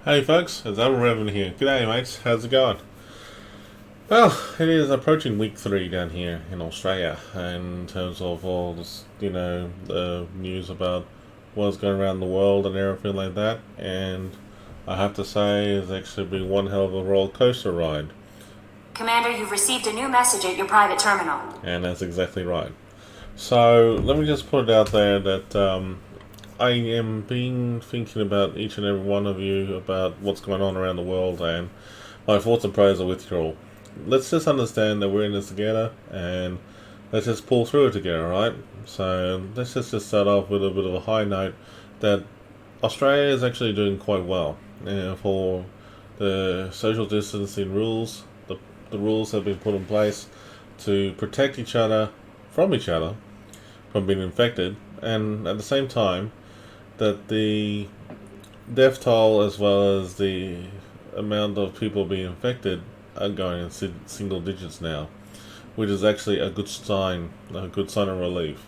Hey folks, it's Admiral Revan here. G'day mates, how's it going? Well, it is approaching week 3 down here in Australia, and in terms of all this, the news about what's going around the world and everything like that, and I have to say it's actually been one hell of a roller coaster ride. Commander, you've received a new message at your private terminal. And that's exactly right. So, let me just put it out there that I am thinking about each and every one of you about what's going on around the world, and my thoughts and prayers are with you all. Let's just understand that we're in this together, and let's just pull through it together, right? So let's just start off with a bit of a high note that Australia is actually doing quite well for the social distancing rules. The rules have been put in place to protect each other from being infected, and at the same time that the death toll as well as the amount of people being infected are going in single digits now, which is actually a good sign of relief.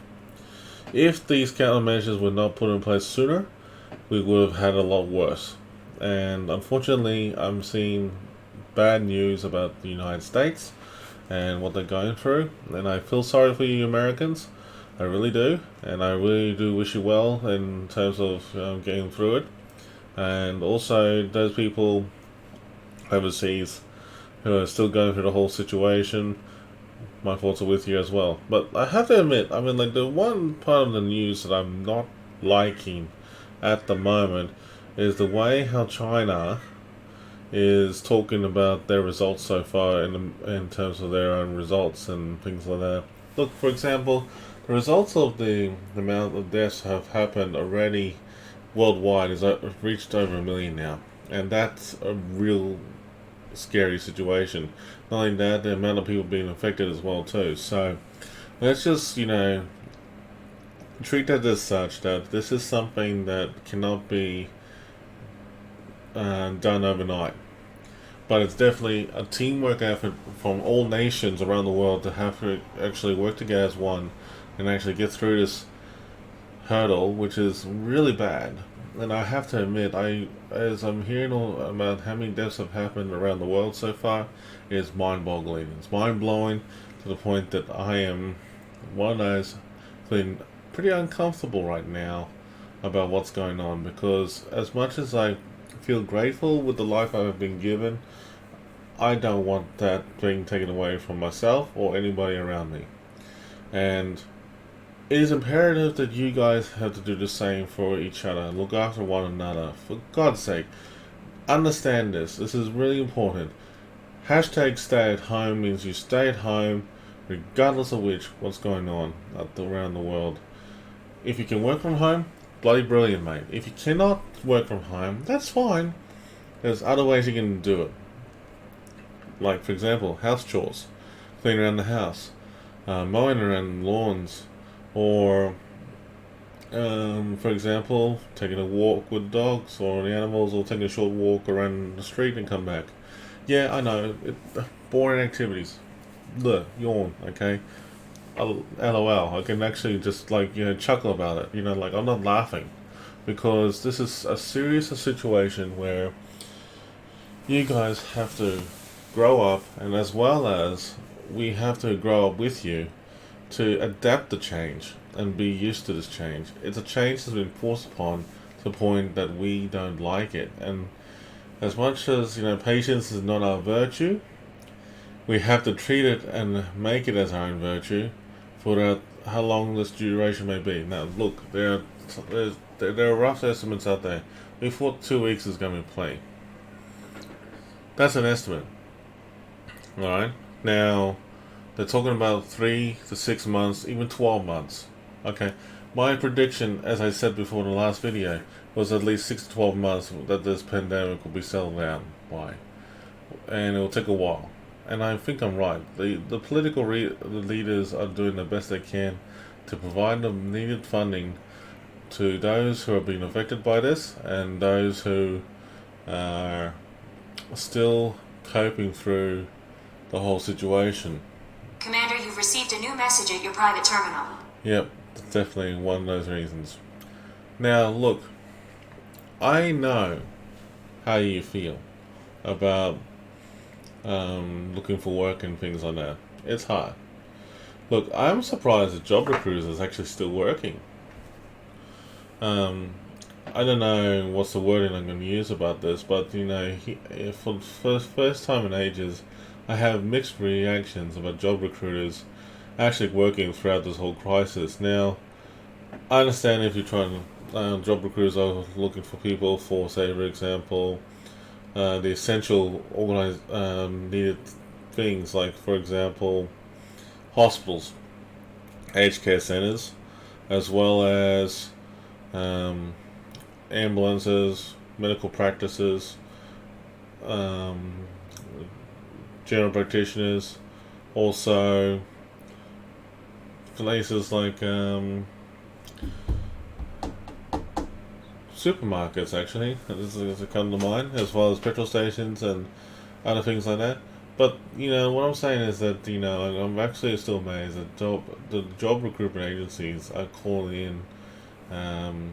If these countermeasures were not put in place sooner, we would have had a lot worse. And unfortunately, I'm seeing bad news about the United States and what they're going through, and I feel sorry for you Americans. I really do, and I really do wish you well in terms of getting through it. And also, those people overseas who are still going through the whole situation, my thoughts are with you as well. But I have to admit, I mean, like, the one part of the news that I'm not liking at the moment is the way how China is talking about their results so far in terms of their own results and things like that. Look, for example, the results of the amount of deaths have happened already worldwide is reached over 1 million now, and that's a real scary situation. Not only that, the amount of people being infected as well too. So let's just treat that as such that this is something that cannot be done overnight. But it's definitely a teamwork effort from all nations around the world to have to actually work together as one and actually get through this hurdle, which is really bad. And I have to admit, as I'm hearing all about how many deaths have happened around the world so far, it is mind-boggling. It's mind-blowing to the point that I am one of those feeling pretty uncomfortable right now about what's going on, because as much as I feel grateful with the life I've been given, I don't want that being taken away from myself or anybody around me. And it is imperative that you guys have to do the same for each other. Look after one another. For God's sake, understand this. This is really important. Hashtag stay at home means you stay at home regardless of what's going on around the world. If you can work from home, bloody brilliant, mate. If you cannot work from home, that's fine. There's other ways you can do it. Like, for example, house chores. Clean around the house. Mowing around lawns. Or, for example, taking a walk with dogs or the animals, or taking a short walk around the street and come back. Yeah, I know. Boring activities. Look, yawn, okay? LOL. I can actually just, chuckle about it. Like, I'm not laughing. Because this is a serious situation where you guys have to grow up, and as well as we have to grow up with you to adapt the change and be used to this change. It's a change that's been forced upon to the point that we don't like it. And as much as, patience is not our virtue, we have to treat it and make it as our own virtue for how long this duration may be. Now, look, there are rough estimates out there. We thought 2 weeks is going to be plenty. That's an estimate. Alright? Now, they're talking about 3 to 6 months, even 12 months. Okay? My prediction, as I said before in the last video, was at least 6 to 12 months that this pandemic will be settled down by. And it will take a while. And I think I'm right. The political leaders are doing the best they can to provide the needed funding to those who are being affected by this and those who are still coping through the whole situation. Commander, you've received a new message at your private terminal. Yep, that's definitely one of those reasons. Now, look, I know how you feel about looking for work and things like that. It's hard. Look, I'm surprised that job recruiters is actually still working. Um, I don't know what's the wording I'm going to use about this, but for the first time in ages, I have mixed reactions about job recruiters actually working throughout this whole crisis. Now, I understand if you're trying to, job recruiters are looking for people for, say, for example, the essential needed things like, for example, hospitals, aged care centers, as well as um, ambulances, medical practices, um, general practitioners, also places like supermarkets. Actually, this is come to mind, as well as petrol stations and other things like that. But what I'm saying is that I'm actually still amazed that the job recruitment agencies are calling in um,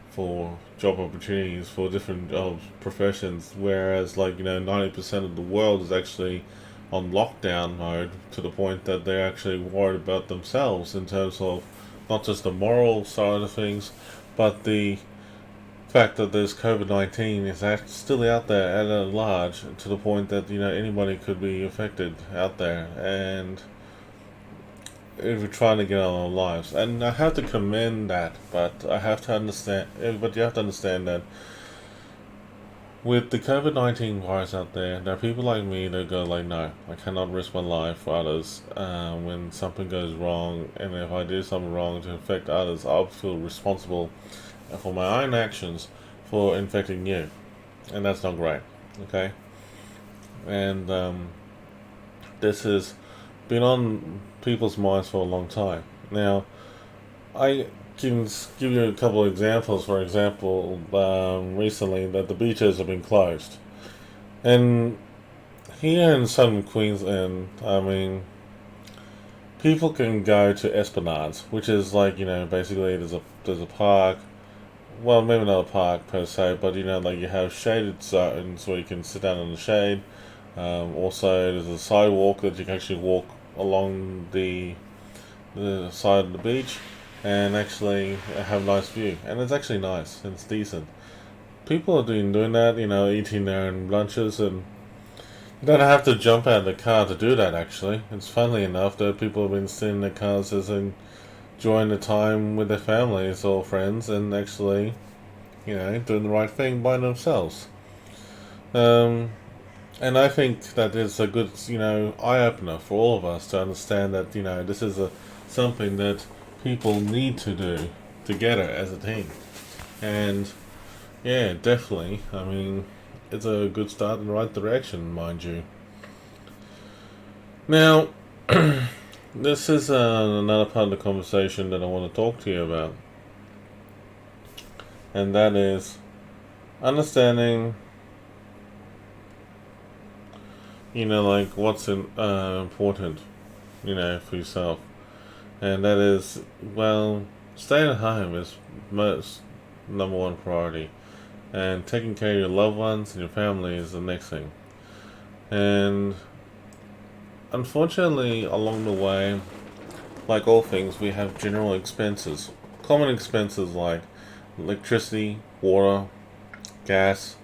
for job opportunities for different jobs, professions, whereas 90% of the world is actually on lockdown mode to the point that they're actually worried about themselves in terms of not just the moral side of things, but the fact that there's COVID-19 is still out there at a large to the point that anybody could be affected out there, and if we're trying to get on our lives. And I have to commend that, but I have to understand. But you have to understand that with the COVID-19 virus out there are people like me that go like, no, I cannot risk my life for others. When something goes wrong, and if I do something wrong to affect others, I'll feel responsible for my own actions for infecting you, and that's not great. Okay, and this has been on people's minds for a long time. Now, I can give you a couple of examples. For example, recently that the beaches have been closed, and here in southern Queensland, I mean, people can go to Esplanades, which is basically there's a park. Well, maybe not a park per se, but you have shaded zones where you can sit down in the shade. Also, there's a sidewalk that you can actually walk along the side of the beach and actually have a nice view. And it's actually nice and it's decent. People are doing that, eating their own lunches, and you don't have to jump out of the car to do that. Actually, it's funnily enough that people have been sitting in their cars as enjoying the time with their families or friends, and actually, doing the right thing by themselves. And I think that is a good, eye opener for all of us to understand that this is something that people need to do together as a team. And yeah, definitely. I mean, it's a good start in the right direction, mind you. Now, this is another part of the conversation that I want to talk to you about, and that is understanding, what's important, for yourself, and that is, well, staying at home is most number one priority, and taking care of your loved ones and your family is the next thing. And unfortunately, along the way, like all things, we have general expenses. Common expenses like electricity, water, gas,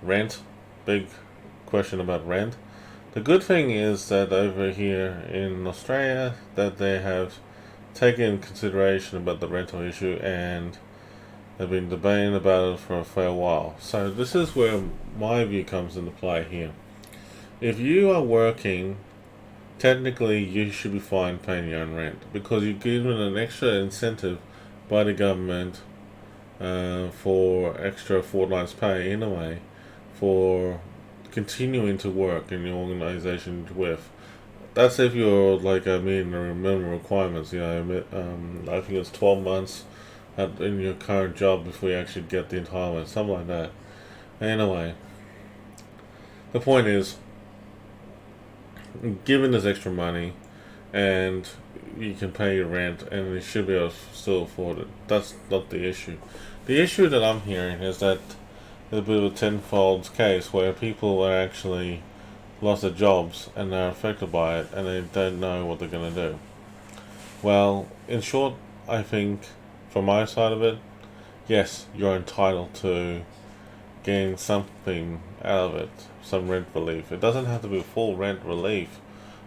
rent. Big question about rent. The good thing is that over here in Australia, that they have taken consideration about the rental issue, and they've been debating about it for a fair while. So this is where my view comes into play here. If you are working, technically you should be fine paying your own rent, because you're given an extra incentive by the government for extra fortnight's pay in a way for continuing to work in the organisation with. That's if you're meeting the minimum requirements. I think it's 12 months in your current job before you actually get the entitlement, something like that. Anyway, the point is, given this extra money, and you can pay your rent, and you should be able to still afford it. That's not the issue. The issue that I'm hearing is that is a bit of a tenfold case where people are actually lost their jobs and they're affected by it and they don't know what they're going to do. Well, in short, I think from my side of it, yes, you're entitled to gain something out of it, some rent relief. It doesn't have to be full rent relief.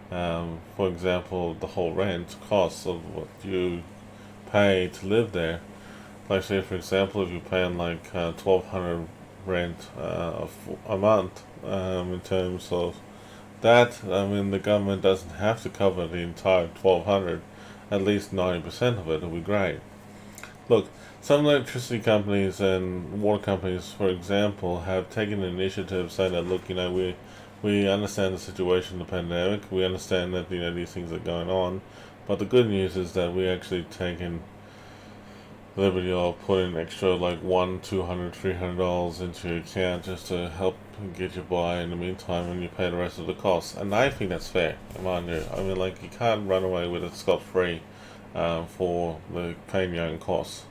For example, the whole rent costs of what you pay to live there. Like say, for example, if you're paying like 1,200 rent a month, in terms of that, I mean, the government doesn't have to cover the entire 1,200. At least 90% of it would be great. Look, some electricity companies and water companies, for example, have taken an initiative saying that, look, we understand the situation of the pandemic, we understand that these things are going on, but the good news is that we actually taken liberty of putting extra like $100, $200, $300 into your account just to help get you by in the meantime when you pay the rest of the costs. And I think that's fair, mind you. I mean, like, you can't run away with it scot free for the paying your own costs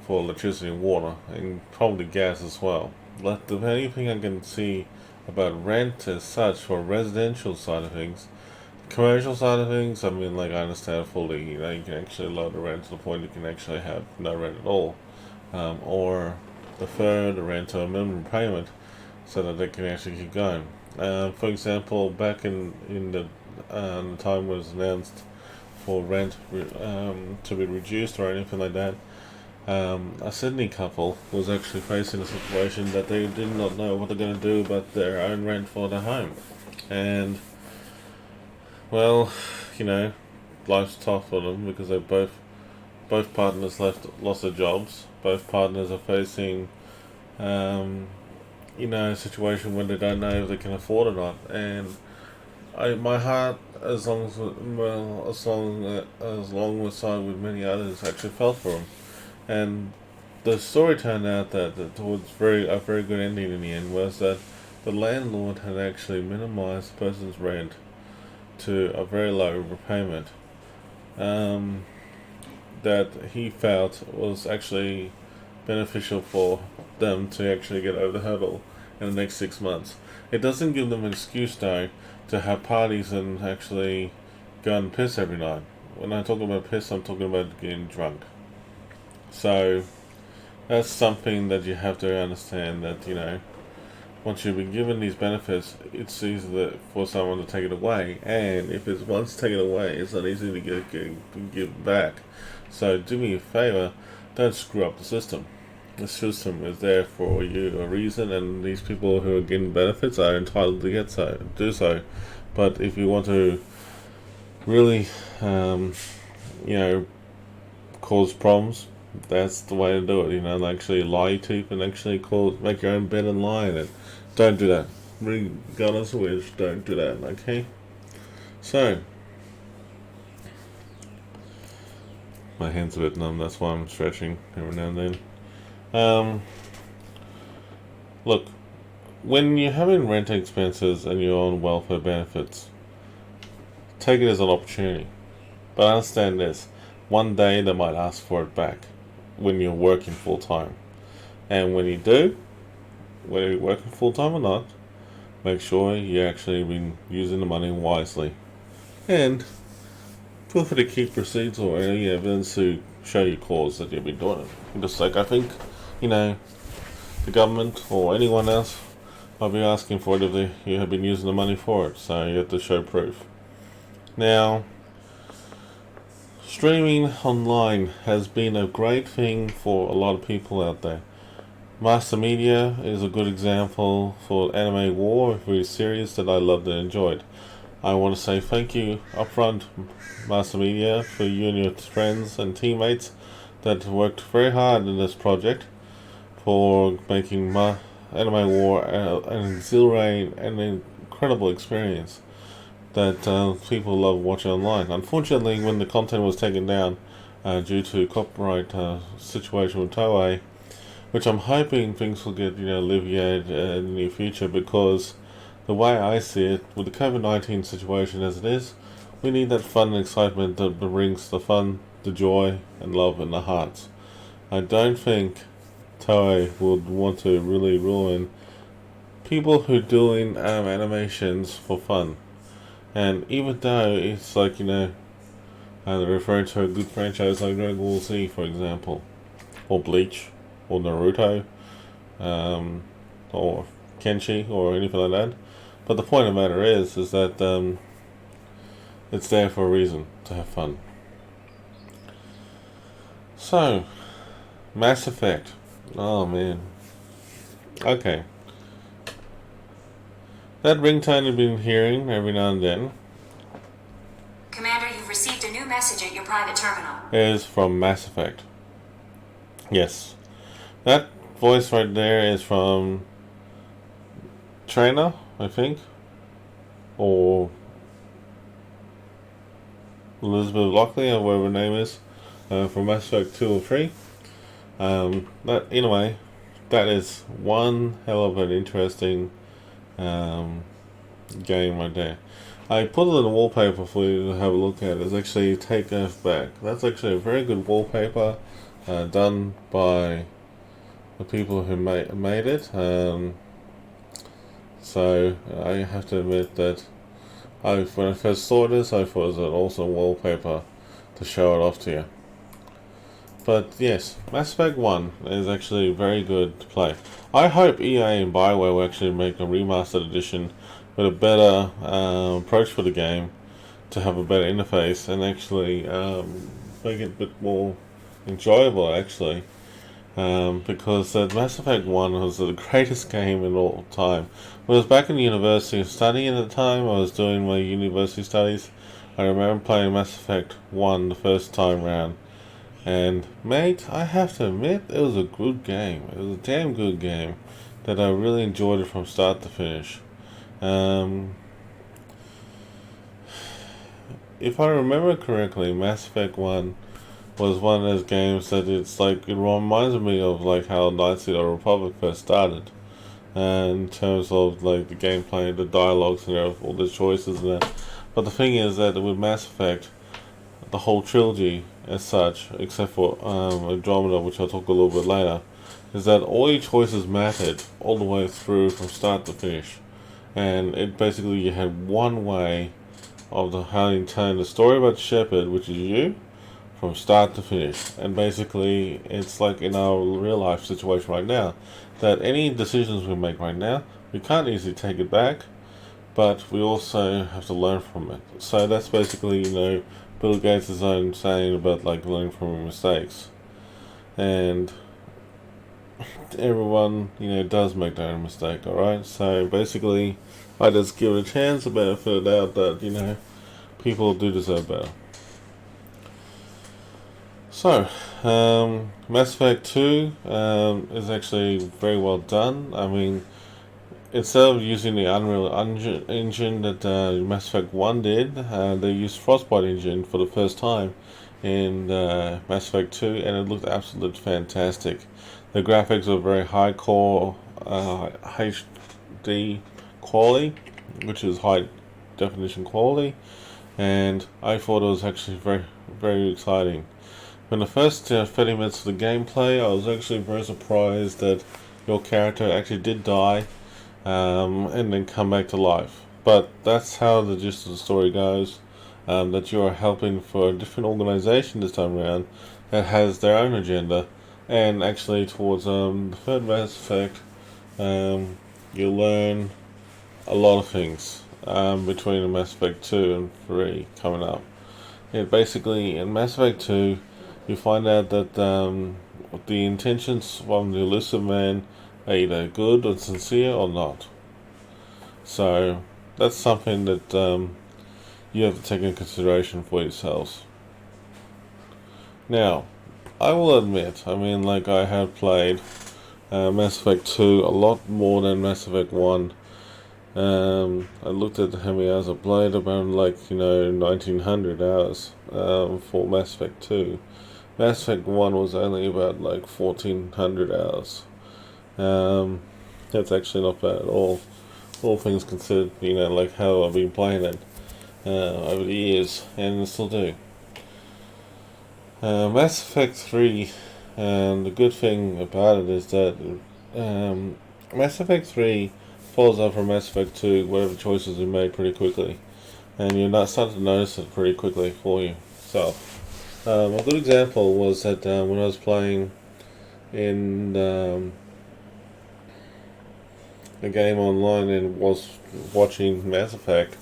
for electricity and water, and probably gas as well. But the only thing I can see about rent as such for residential side of things, commercial side of things, I mean, like, I understand fully. You can actually lower the rent to the point you can actually have no rent at all, or defer the rent to a minimum payment so that they can actually keep going. For example, back in the time was announced for rent to be reduced or anything like that, a Sydney couple was actually facing a situation that they did not know what they're going to do about their own rent for their home. And, well, life's tough for them because they both partners lost their jobs. Both partners are facing, a situation where they don't know if they can afford or not. And my heart, as long with side with many others, actually felt for them. And the story turned out that it was a very good ending in the end, was that the landlord had actually minimized the person's rent to a very low repayment, that he felt was actually beneficial for them to actually get over the hurdle in the next 6 months. It doesn't give them an excuse, though, to have parties and actually go and piss every night. When I talk about piss, I'm talking about getting drunk. So that's something that you have to understand, that once you've been given these benefits, it's easy for someone to take it away, and if it's once taken away, it's not easy to give back. So do me a favor, don't screw up the system. The system is there for you a reason, and these people who are getting benefits are entitled to do so. But if you want to really, cause problems, that's the way to do it. Actually lie to people and actually make your own bed and lie in it. Don't do that. Regardless of which, don't do that. Okay. So my hand's a bit numb. That's why I'm stretching every now and then. Look, when you're having rent expenses and you're on welfare benefits, take it as an opportunity. But understand this: one day they might ask for it back when you're working full time. And when you do, whether you're working full time or not, make sure you're actually been using the money wisely. And feel free to keep receipts or any evidence to show your cause that you've been doing it. Just like I think, the government or anyone else might be asking for it if you have been using the money for it. So you have to show proof. Now, streaming online has been a great thing for a lot of people out there. Master Media is a good example for Anime War, a very series that I loved and enjoyed. I want to say thank you upfront, Master Media, for you and your friends and teammates that worked very hard in this project for making Anime War an exhilarating and incredible experience that people love watching online. Unfortunately, when the content was taken down due to copyright situation with Toei, which I'm hoping things will get alleviated in the near future, because the way I see it, with the COVID-19 situation as it is, we need that fun and excitement that brings the fun, the joy, and love in the hearts. I don't think Toei would want to really ruin people who doing animations for fun. And even though it's like, referring to a good franchise like Dragon Ball Z, for example, or Bleach, or Naruto, or Kenshi, or anything like that. But the point of the matter is that it's there for a reason, to have fun. So, Mass Effect. Oh man. Okay. That ringtone you've been hearing every now and then Commander, you've received a new message at your private terminal. is from Mass Effect. Yes. That voice right there is from Trainer, I think. Or Elizabeth Lockley, or whatever her name is, from Mass Effect 2 or 3. Anyway, that is one hell of an interesting game right there. I put it in the wallpaper for you to have a look at. It's actually Take Earth Back. That's actually a very good wallpaper done by the people who made it. So I have to admit that when I first saw this, I thought it was an awesome wallpaper to show it off to you. But yes, Mass Effect 1 is actually very good to play. I hope EA and BioWare will actually make a remastered edition with a better approach for the game, to have a better interface and actually make it a bit more enjoyable, actually. Because Mass Effect 1 was the greatest game in all time. When I was back in university studying at the time, I was doing my university studies. I remember playing Mass Effect 1 the first time round. And, mate, I have to admit, it was a good game. It was a damn good game that I really enjoyed it from start to finish. If I remember correctly, Mass Effect 1 was one of those games that it reminds me of like how Knights of the Republic first started. And in terms of like the gameplay, the dialogues and all the choices and that. But the thing is that with Mass Effect, the whole trilogy as such, except for Andromeda, which I'll talk a little bit later, is that all your choices mattered all the way through from start to finish. And it basically, you had one way of how you turn the story about Shepard, which is you, from start to finish. And basically, it's like in our real life situation right now, that any decisions we make right now, we can't easily take it back, but we also have to learn from it. So that's basically, Bill Gates' own saying about like learning from your mistakes. And everyone, does make their own mistake, alright? So basically, I just give it a chance, a benefit of the doubt that, people do deserve better. So, Mass Effect 2 is actually very well done. I mean, instead of using the Unreal Engine that Mass Effect 1 did, they used Frostbite engine for the first time in Mass Effect 2, and it looked absolutely fantastic. The graphics were very high core HD quality, which is high definition quality, and I thought it was actually very, very exciting. In the first 30 minutes of the gameplay, I was actually very surprised that your character actually did die and then come back to life. But that's how the gist of the story goes, that you are helping for a different organization this time around that has their own agenda. And actually towards the third Mass Effect, you learn a lot of things between the Mass Effect 2 and 3 coming up. Basically, in Mass Effect 2, you find out that the intentions from the elusive man are either good or sincere or not. So that's something that you have to take into consideration for yourselves. Now, I will admit, I have played Mass Effect 2 a lot more than Mass Effect 1. I looked at how many hours I played, about 1900 hours for Mass Effect 2. Mass Effect 1 was only about 1400 hours. That's actually not bad at all things considered, how I've been playing it over the years, and still do. Mass Effect 3 And the good thing about it is that um, Mass Effect 3 follows up from Mass Effect 2, whatever choices you made pretty quickly. And you're not starting to notice it pretty quickly for yourself. A good example was that when I was playing in a game online and was watching Mass Effect,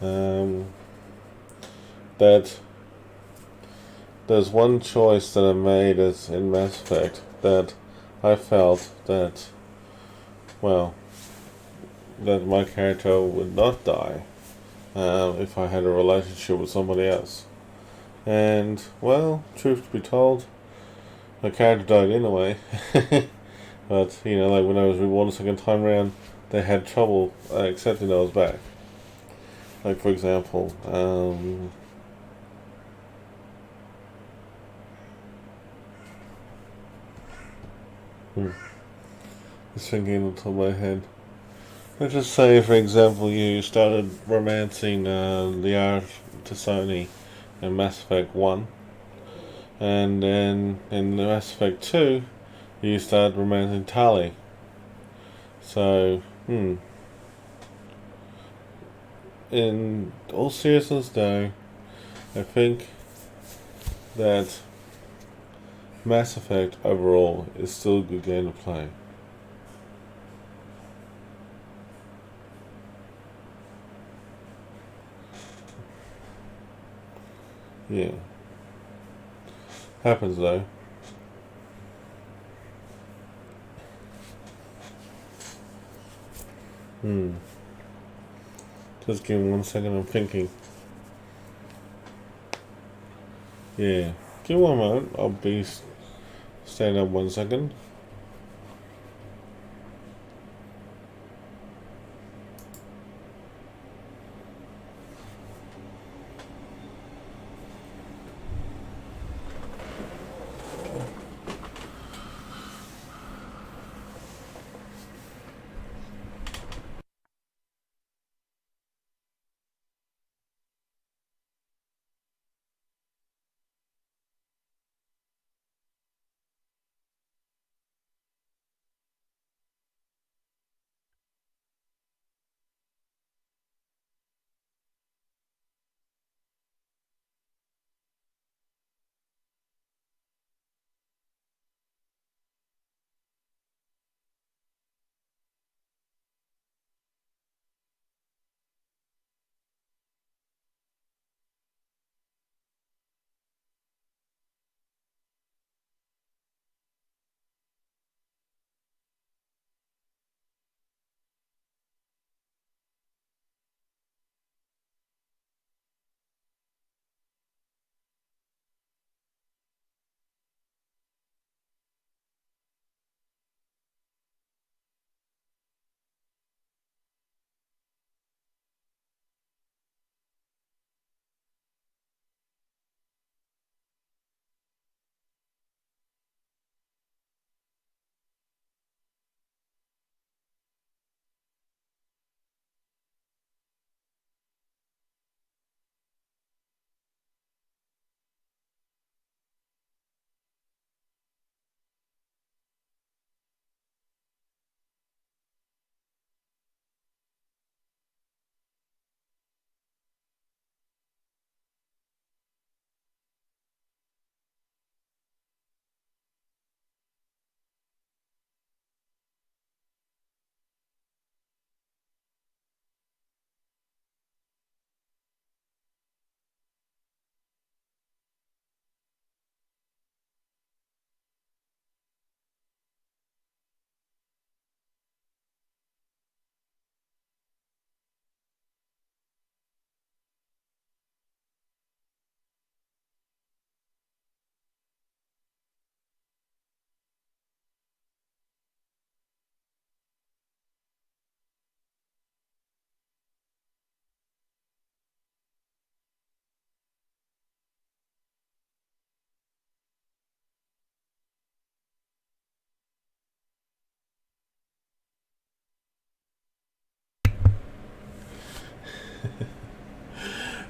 um, that there's one choice that I made as in Mass Effect that I felt that, well, that my character would not die if I had a relationship with somebody else. And, well, truth to be told, my character died anyway. But, like when I was reborn the second time around, they had trouble accepting I was back. Like, for example, just thinking on the top of my head. Let's just say, for example, you started romancing the art to Sony in Mass Effect 1, and then in Mass Effect 2, you started romancing Tali. So, in all seriousness though, I think that Mass Effect overall is still a good game to play. Yeah. Happens though. Just give me 1 second, I'm thinking. Yeah. Give me one moment, I'll be stand up 1 second.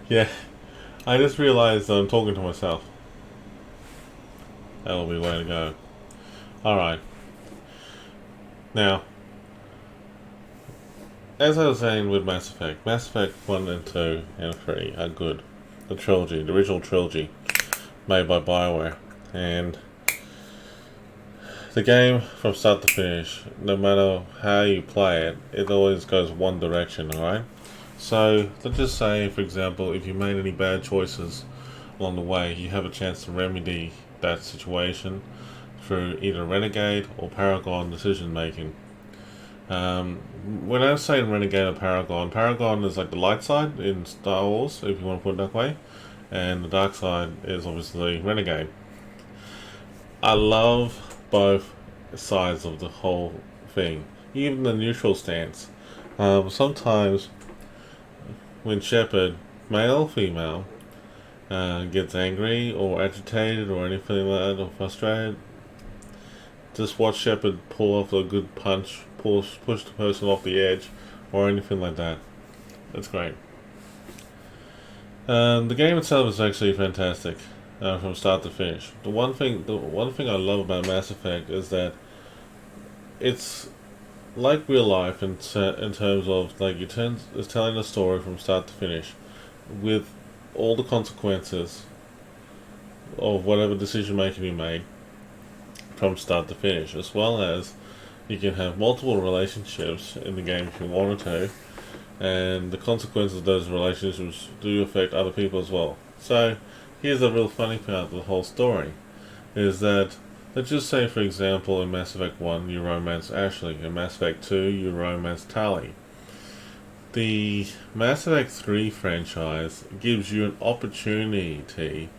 Yeah. I just realized I'm talking to myself. That will be the way to go. Alright. Now, as I was saying with Mass Effect 1 and 2 and 3 are good. The trilogy, the original trilogy, made by BioWare. And the game, from start to finish, no matter how you play it, it always goes one direction, alright? So, let's just say, for example, if you made any bad choices along the way, you have a chance to remedy that situation through either Renegade or Paragon decision making. When I say Renegade or Paragon, Paragon is like the light side in Star Wars, if you want to put it that way, and the dark side is obviously Renegade. I love both sides of the whole thing, even the neutral stance. Sometimes when Shepard, male or female, gets angry or agitated or anything like that or frustrated, just watch Shepard pull off a good punch, push the person off the edge, or anything like that. That's great. The game itself is actually fantastic from start to finish. The one thing I love about Mass Effect is that it's like real life in terms of like it's telling a story from start to finish, with all the consequences of whatever decision making you made from start to finish, as well as you can have multiple relationships in the game if you wanted to, and the consequences of those relationships do affect other people as well. So here's the real funny part of the whole story, is that let's just say, for example, in Mass Effect 1 you romance Ashley, in Mass Effect 2 you romance Tali. The Mass Effect 3 franchise gives you an opportunity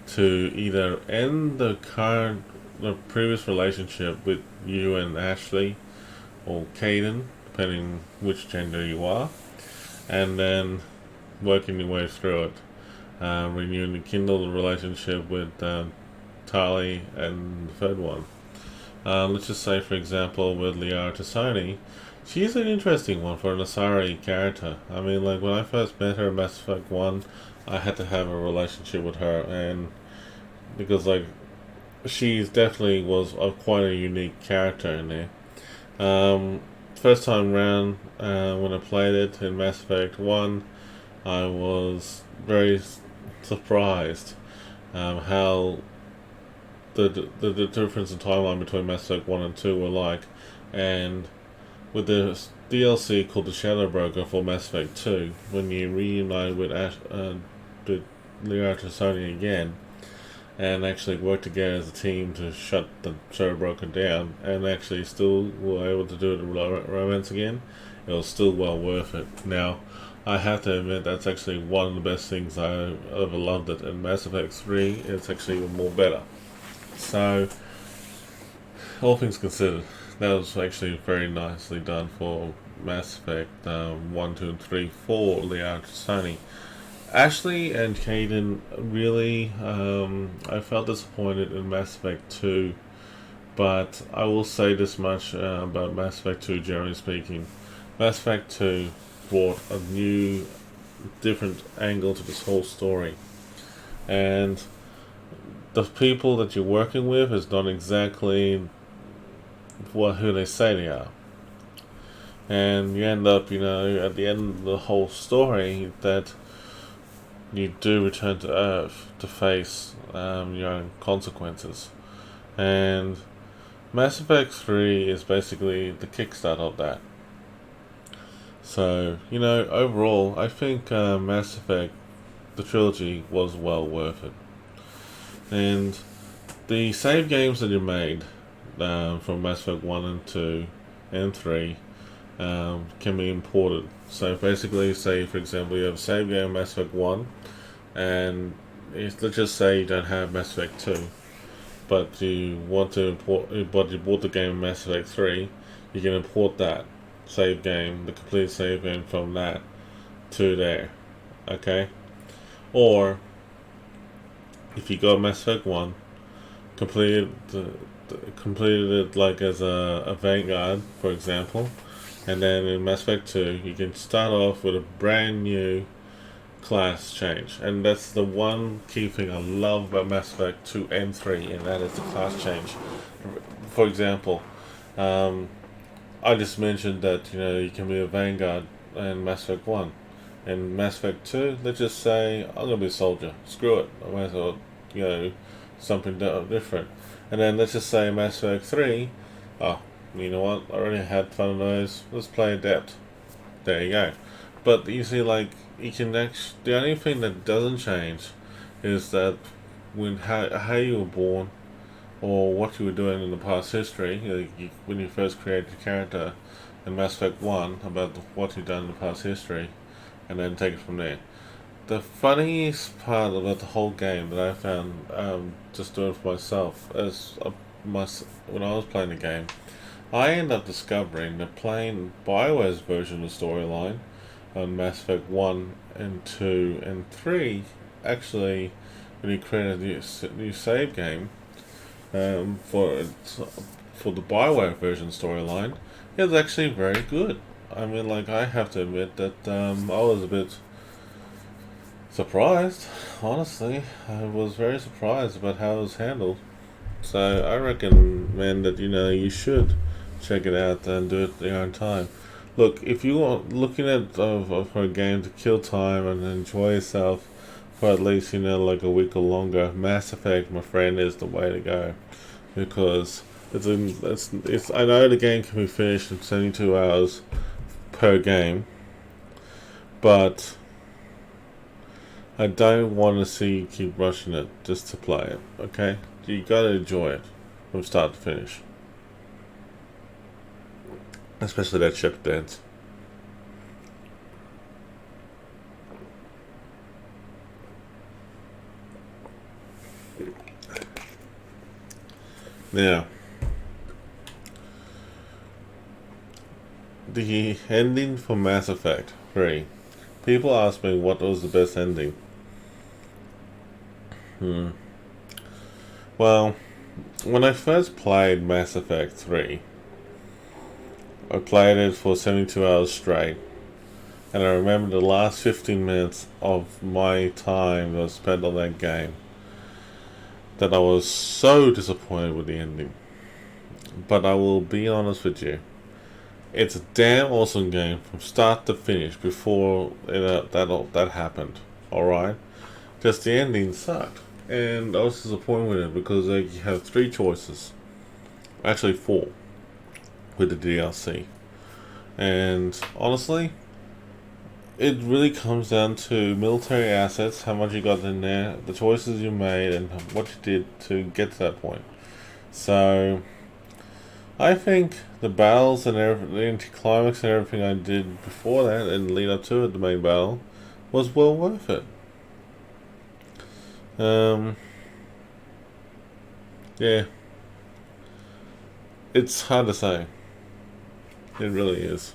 to either end the previous relationship with you and Ashley or Caden, depending which gender you are, and then working your way through it, renewing the kindle relationship with Tali and the third one. Let's just say, for example, with Liara Tassoni, she's an interesting one for an Asari character. I mean, like, when I first met her in Mass Effect 1, I had to have a relationship with her, and because, like, she definitely was quite a unique character in there. First time round, when I played it in Mass Effect 1, I was very surprised how the difference in timeline between Mass Effect 1 and 2 were like, and with the DLC called the Shadow Broker for Mass Effect 2, when you reunite with Liara Tassoni again, and actually work together as a team to shut the Shadow Broker down, and actually still were able to do the romance again, it was still well worth it. Now, I have to admit that's actually one of the best things I ever loved it, and Mass Effect 3 is actually even more better. So, all things considered, that was actually very nicely done for Mass Effect 1, 2, and 3 for Liara Tassoni. Ashley and Caden, really, I felt disappointed in Mass Effect 2, but I will say this much about Mass Effect 2, generally speaking. Mass Effect 2 brought a new, different angle to this whole story, and the people that you're working with is not exactly who they say they are. And you end up, at the end of the whole story, that you do return to Earth to face your own consequences. And Mass Effect 3 is basically the kickstart of that. So, overall, I think Mass Effect, the trilogy, was well worth it. And the save games that you made from Mass Effect 1 and 2 and 3 can be imported. So basically, say for example you have a save game Mass Effect 1, and let's just say you don't have Mass Effect 2, but you want to but you bought the game Mass Effect 3, you can import that save game, the complete save game from that to there. Okay? Or if you got Mass Effect 1, completed it like as a Vanguard, for example, and then in Mass Effect 2 you can start off with a brand new class change, and that's the one key thing I love about Mass Effect 2 and 3, and that is the class change. For example, um, I just mentioned that you can be a Vanguard in Mass Effect 1. In Mass Effect 2, let's just say I'm gonna be a soldier. Screw it. I might as well, something different. And then let's just say Mass Effect 3, oh, you know what? I already had fun of those. Let's play Adept. There you go. But you see, like, you can actually, the only thing that doesn't change is that how you were born or what you were doing in the past history, when you first created your character in Mass Effect 1, about what you've done in the past history, and then take it from there. The funniest part about the whole game that I found, just doing for myself, when I was playing the game, I ended up discovering that playing BioWare's version of the storyline on Mass Effect 1 and 2 and 3, actually, when you create a new save game, for the Bioware version storyline, it was actually very good. I mean, like, I have to admit that I was a bit surprised. Honestly, I was very surprised about how it was handled. So I recommend that you should check it out and do it at your own time. Look, if you are looking at for a game to kill time and enjoy yourself for at least like a week or longer, Mass Effect, my friend, is the way to go, because it's I know the game can be finished in 72 hours per game, but I don't want to see you keep rushing it just to play it. Okay, you gotta enjoy it from start to finish, especially that ship dance. Now, the ending for Mass Effect 3. People ask me what was the best ending. Well, when I first played Mass Effect 3, I played it for 72 hours straight, and I remember the last 15 minutes of my time that was spent on that game, that I was so disappointed with the ending. But I will be honest with you, it's a damn awesome game from start to finish before that happened. Alright? Just the ending sucked. And I was disappointed with it because you have 3 choices. Actually 4 with the DLC. And honestly, it really comes down to military assets, how much you got in there, the choices you made, and what you did to get to that point. So, I think the battles and the anticlimax and everything I did before that and lead up to it, the main battle, was well worth it. Yeah. It's hard to say. It really is.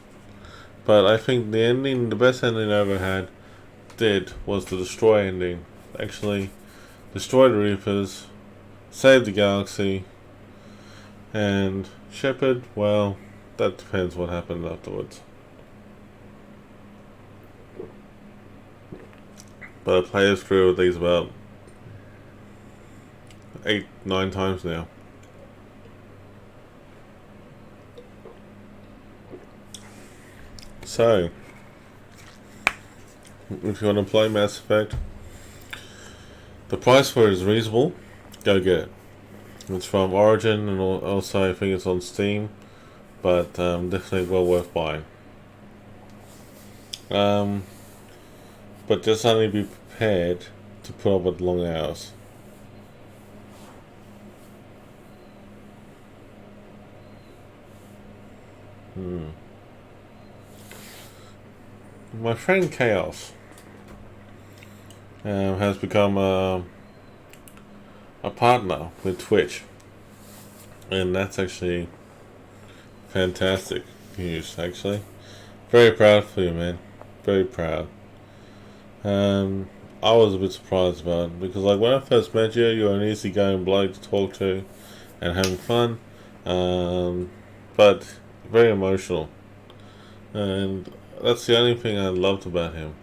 But I think the best ending I ever was the destroy ending. Actually, destroy the Reapers, save the galaxy, and Shepard, well, that depends what happened afterwards. But I played through these about 8, 9 times now. So, if you want to play Mass Effect, the price for it is reasonable. Go get it. It's from Origin, and also I think it's on Steam, but definitely well worth buying. But just only be prepared to put up with long hours. My friend Chaos has become a partner with Twitch, and that's actually fantastic news. Actually, very proud for you, man. Very proud. I was a bit surprised about it because, like, when I first met you, you were an easygoing bloke to talk to and having fun, but very emotional, and that's the only thing I loved about him.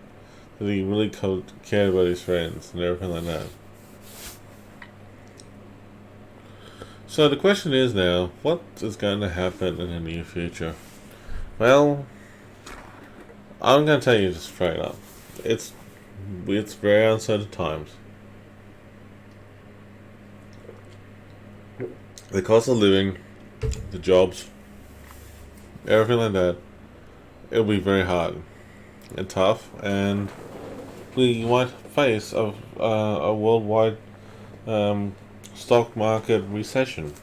that he really cared about his friends and everything like that. So the question is now, what is going to happen in the near future? Well, I'm going to tell you just straight up. It's very uncertain times. The cost of living, the jobs, everything like that, it'll be very hard and tough, and we might face a worldwide stock market recession.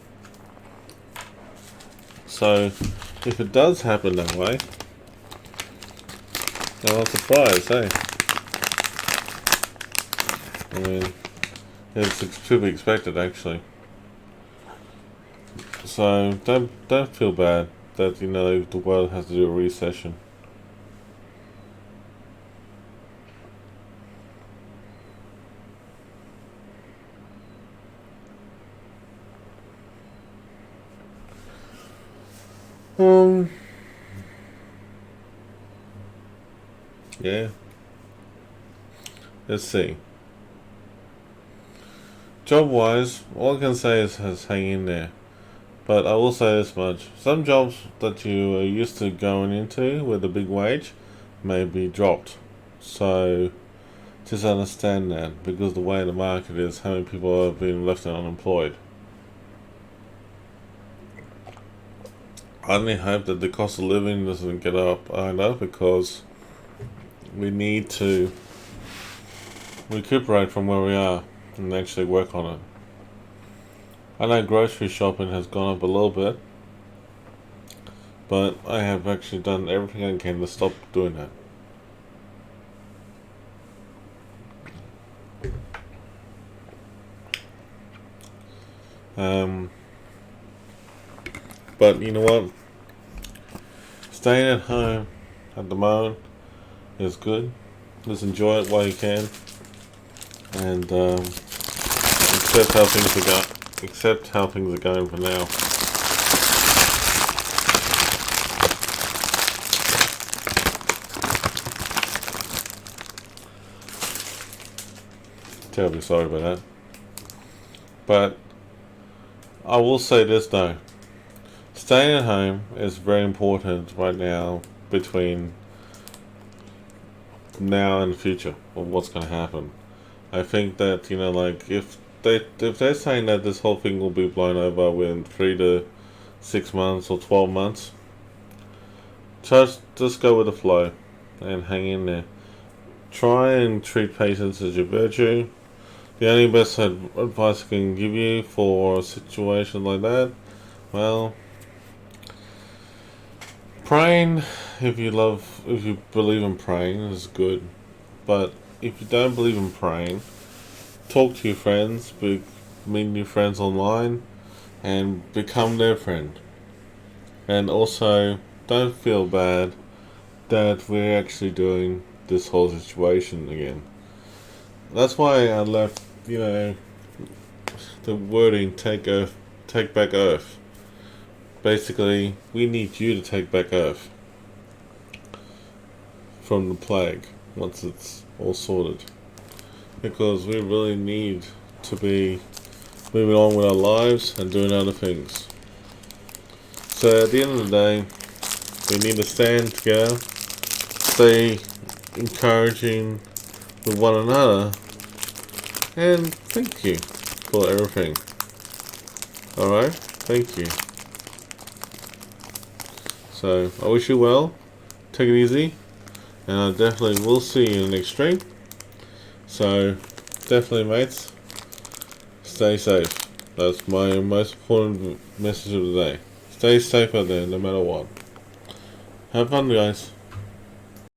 So, if it does happen that way, I'm not surprised, hey? I mean, it's to be expected, actually. So, don't feel bad that, the world has to do a recession. Yeah. Let's see. Job-wise, all I can say is hang in there. But I will say this much. Some jobs that you are used to going into with a big wage may be dropped. So, just understand that, because the way the market is, how many people have been left unemployed. I only hope that the cost of living doesn't get up either, because we need to recuperate from where we are and actually work on it. I know grocery shopping has gone up a little bit, but I have actually done everything I can to stop doing that. But you know what? Staying at home at the moment is good. Just enjoy it while you can, and accept how things are going. Accept how things are going for now. Terribly sorry about that. But I will say this though. Staying at home is very important right now, between now and the future of what's going to happen. I think that, if they're saying that this whole thing will be blown over within 3 to 6 months or 12 months, just go with the flow and hang in there. Try and treat patience as your virtue. The only best advice I can give you for a situation like that, well, praying, if you believe in praying, is good. But if you don't believe in praying, talk to your friends, meet new friends online, and become their friend. And also, don't feel bad that we're actually doing this whole situation again. That's why I left, the wording take back Earth. Basically, we need you to take back Earth from the plague once it's all sorted. Because we really need to be moving on with our lives and doing other things. So at the end of the day, we need to stand together, stay encouraging with one another, and thank you for everything. Alright? Thank you. So, I wish you well, take it easy, and I definitely will see you in the next stream. So, definitely mates, stay safe. That's my most important message of the day. Stay safe out there, no matter what. Have fun, guys.